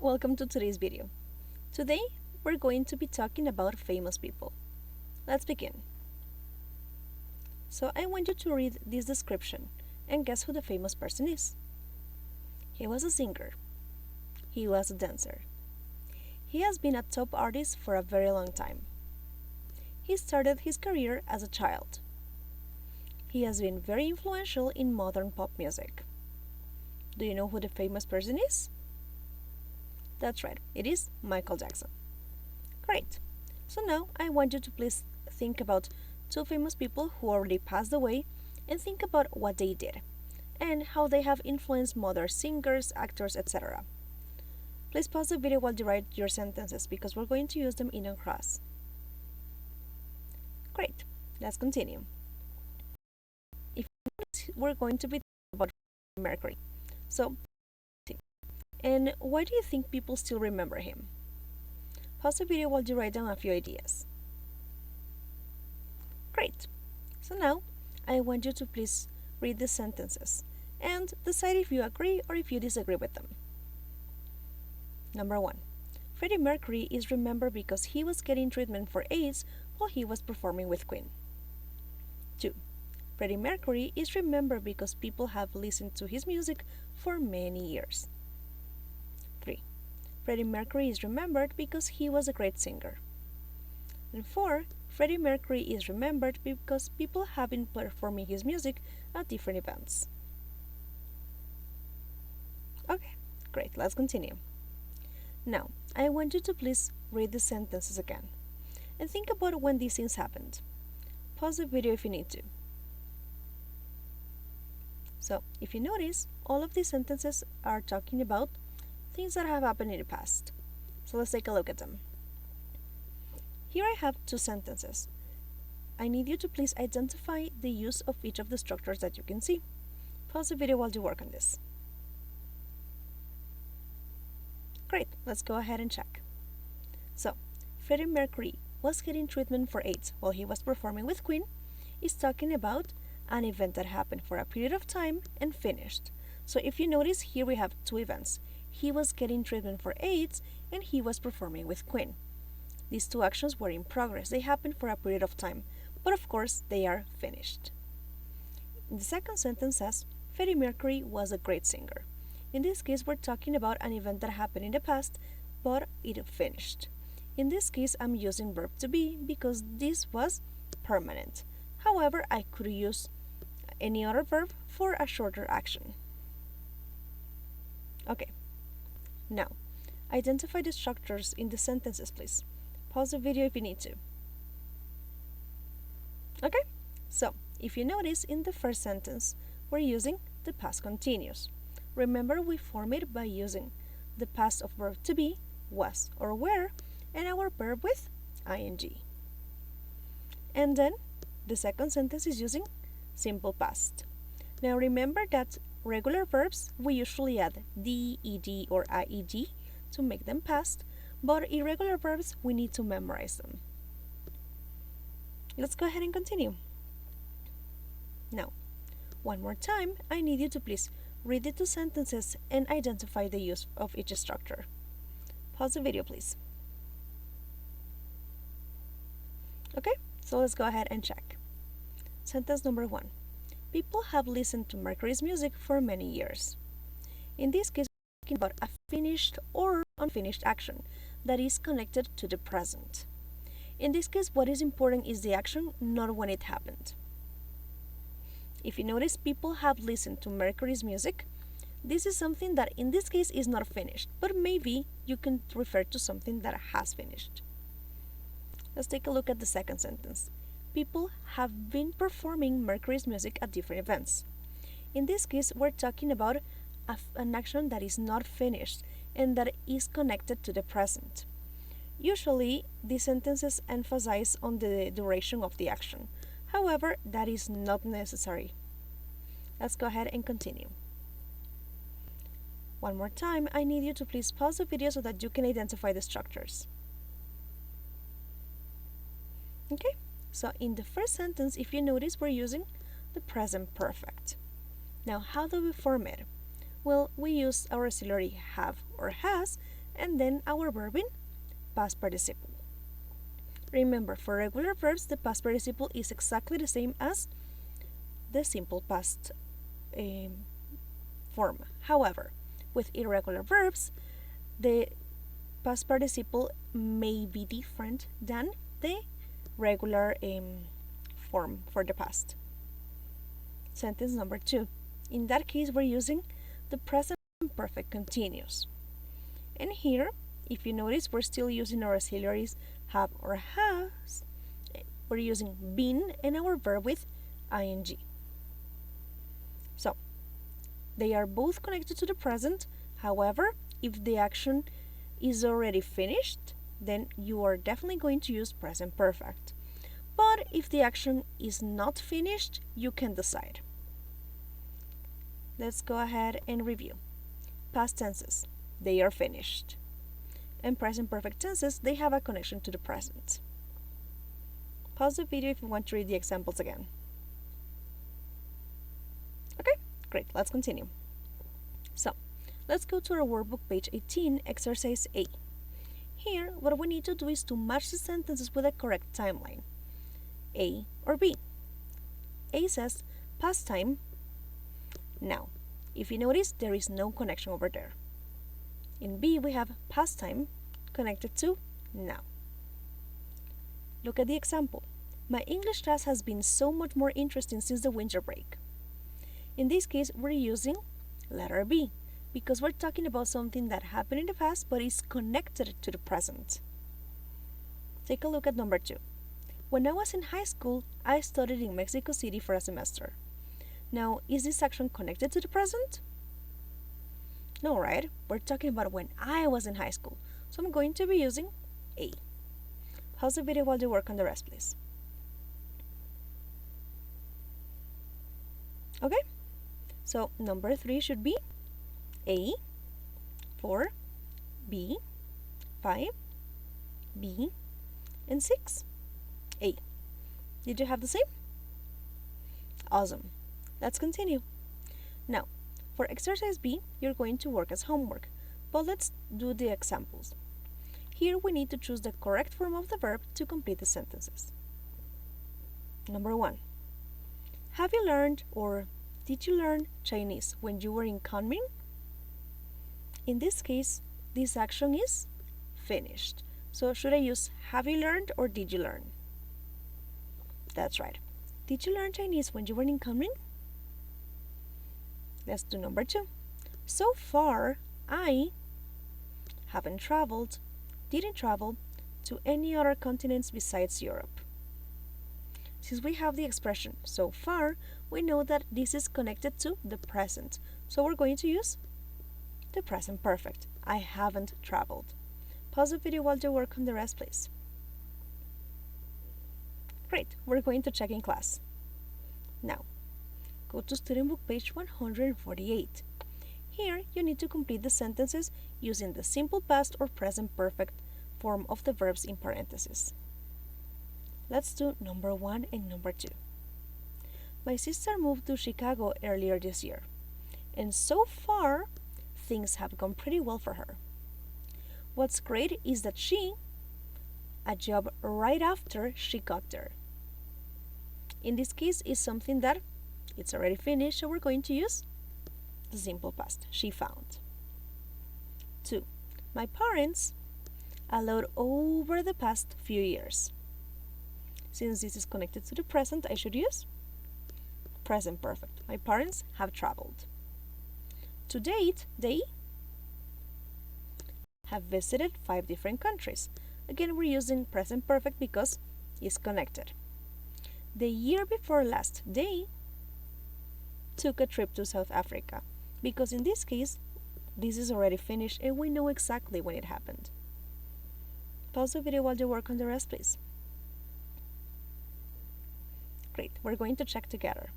Welcome to today's video. Today, we're going to be talking about famous people. Let's begin. So I want you to read this description and guess who the famous person is. He was a singer. He was a dancer. He has been a top artist for a very long time. He started his career as a child. He has been very influential in modern pop music. Do you know who the famous person is? That's right, it is Michael Jackson. Great. So now I want you to please think about two famous people who already passed away and think about what they did and how they have influenced modern singers, actors, etc. Please pause the video while you write your sentences because we're going to use them in a class. Great. Let's continue. If you notice, we're going to be talking about Mercury. So, and why do you think people still remember him? Pause the video while you write down a few ideas. Great. So now, I want you to please read the sentences and decide if you agree or if you disagree with them. Number 1. Freddie Mercury is remembered because he was getting treatment for AIDS while he was performing with Queen. 2. Freddie Mercury is remembered because people have listened to his music for many years. 3. Freddie Mercury is remembered because he was a great singer. And 4. Freddie Mercury is remembered because people have been performing his music at different events. Okay, great, let's continue. Now, I want you to please read the sentences again and think about when these things happened. Pause the video if you need to. So, if you notice, all of these sentences are talking about things that have happened in the past. So let's take a look at them. Here I have two sentences. I need you to please identify the use of each of the structures that you can see. Pause the video while you work on this. Great, let's go ahead and check. So, Freddie Mercury was getting treatment for AIDS while he was performing with Queen is talking about an event that happened for a period of time and finished. So if you notice, here we have two events. He was getting treatment for AIDS and he was performing with Queen. These two actions were in progress. They happened for a period of time, but of course they are finished. The second sentence says, Freddie Mercury was a great singer. In this case, we're talking about an event that happened in the past, but it finished. In this case, I'm using verb to be because this was permanent. However, I could use any other verb for a shorter action. Okay. Now, identify the structures in the sentences, please. Pause the video if you need to. Okay, so if you notice, in the first sentence, we're using the past continuous. Remember, we form it by using the past of verb to be, was or were, and our verb with ing. And then, the second sentence is using simple past. Now remember that regular verbs, we usually add d, ed, or ied to make them past, but irregular verbs, we need to memorize them. Let's go ahead and continue. Now, one more time, I need you to please read the two sentences and identify the use of each structure. Pause the video, please. Okay, so let's go ahead and check. Sentence number 1. People have listened to Mercury's music for many years. In this case, we're talking about a finished or unfinished action that is connected to the present. In this case, what is important is the action, not when it happened. If you notice, people have listened to Mercury's music. This is something that in this case is not finished, but maybe you can refer to something that has finished. Let's take a look at the second sentence. People have been performing Mercury's music at different events. In this case, we're talking about an action that is not finished and that is connected to the present. Usually, these sentences emphasize on the duration of the action. However, that is not necessary. Let's go ahead and continue. One more time, I need you to please pause the video so that you can identify the structures. Okay, so in the first sentence, if you notice, we're using the present perfect. Now, how do we form it? Well, we use our auxiliary have or has, and then our verb in past participle. Remember, for regular verbs, the past participle is exactly the same as the simple past form. However, with irregular verbs, the past participle may be different than the regular form for the past. Sentence number 2. In that case, we're using the present perfect continuous. And here, if you notice, we're still using our auxiliaries have or has. We're using been and our verb with ing. So, they are both connected to the present. However, if the action is already finished, then you are definitely going to use present perfect. But if the action is not finished, you can decide. Let's go ahead and review. Past tenses, they are finished. And present perfect tenses, they have a connection to the present. Pause the video if you want to read the examples again. Okay, great, let's continue. So, let's go to our workbook page 18, exercise A. Here, what we need to do is to match the sentences with a correct timeline. A or B. A says past time, now. If you notice, there is no connection over there. In B, we have past time connected to now. Look at the example. My English class has been so much more interesting since the winter break. In this case, we're using letter B because we're talking about something that happened in the past but is connected to the present. Take a look at number 2. When I was in high school, I studied in Mexico City for a semester. Now, is this action connected to the present? No, right? We're talking about when I was in high school. So I'm going to be using A. Pause the video while you work on the rest, please. Okay? So number 3 should be A, 4, B, 5, B, and 6. A. Did you have the same? Awesome. Let's continue. Now, for exercise B, you're going to work as homework, but let's do the examples. Here we need to choose the correct form of the verb to complete the sentences. Number 1. Have you learned or did you learn Chinese when you were in Kunming? In this case, this action is finished. So should I use have you learned or did you learn? That's right. Did you learn Chinese when you were in Kunming? Let's do number 2. So far, I didn't travel to any other continents besides Europe. Since we have the expression so far, we know that this is connected to the present. So we're going to use the present perfect. I haven't traveled. Pause the video while you work on the rest, please. Great, we're going to check in class. Now, go to student book page 148. Here, you need to complete the sentences using the simple past or present perfect form of the verbs in parentheses. Let's do number 1 and number 2. My sister moved to Chicago earlier this year, and so far, things have gone pretty well for her. What's great is that she a job right after she got there. In this case, is something that it's already finished, so we're going to use the simple past, she found. 2. My parents allowed over the past few years. Since this is connected to the present, I should use present perfect. My parents have traveled. To date, they have visited 5 different countries. Again, we're using present perfect because it's connected. The year before last, they took a trip to South Africa because in this case, this is already finished and we know exactly when it happened. Pause the video while you work on the rest, please. Great, we're going to check together.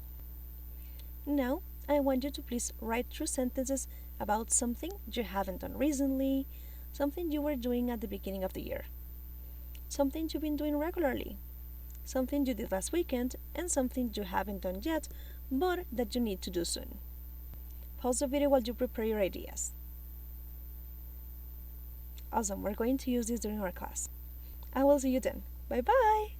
Now, I want you to please write 2 sentences about something you haven't done recently, something you were doing at the beginning of the year, something you've been doing regularly, something you did last weekend, and something you haven't done yet, but that you need to do soon. Pause the video while you prepare your ideas. Awesome. We're going to use this during our class. I will see you then. Bye bye.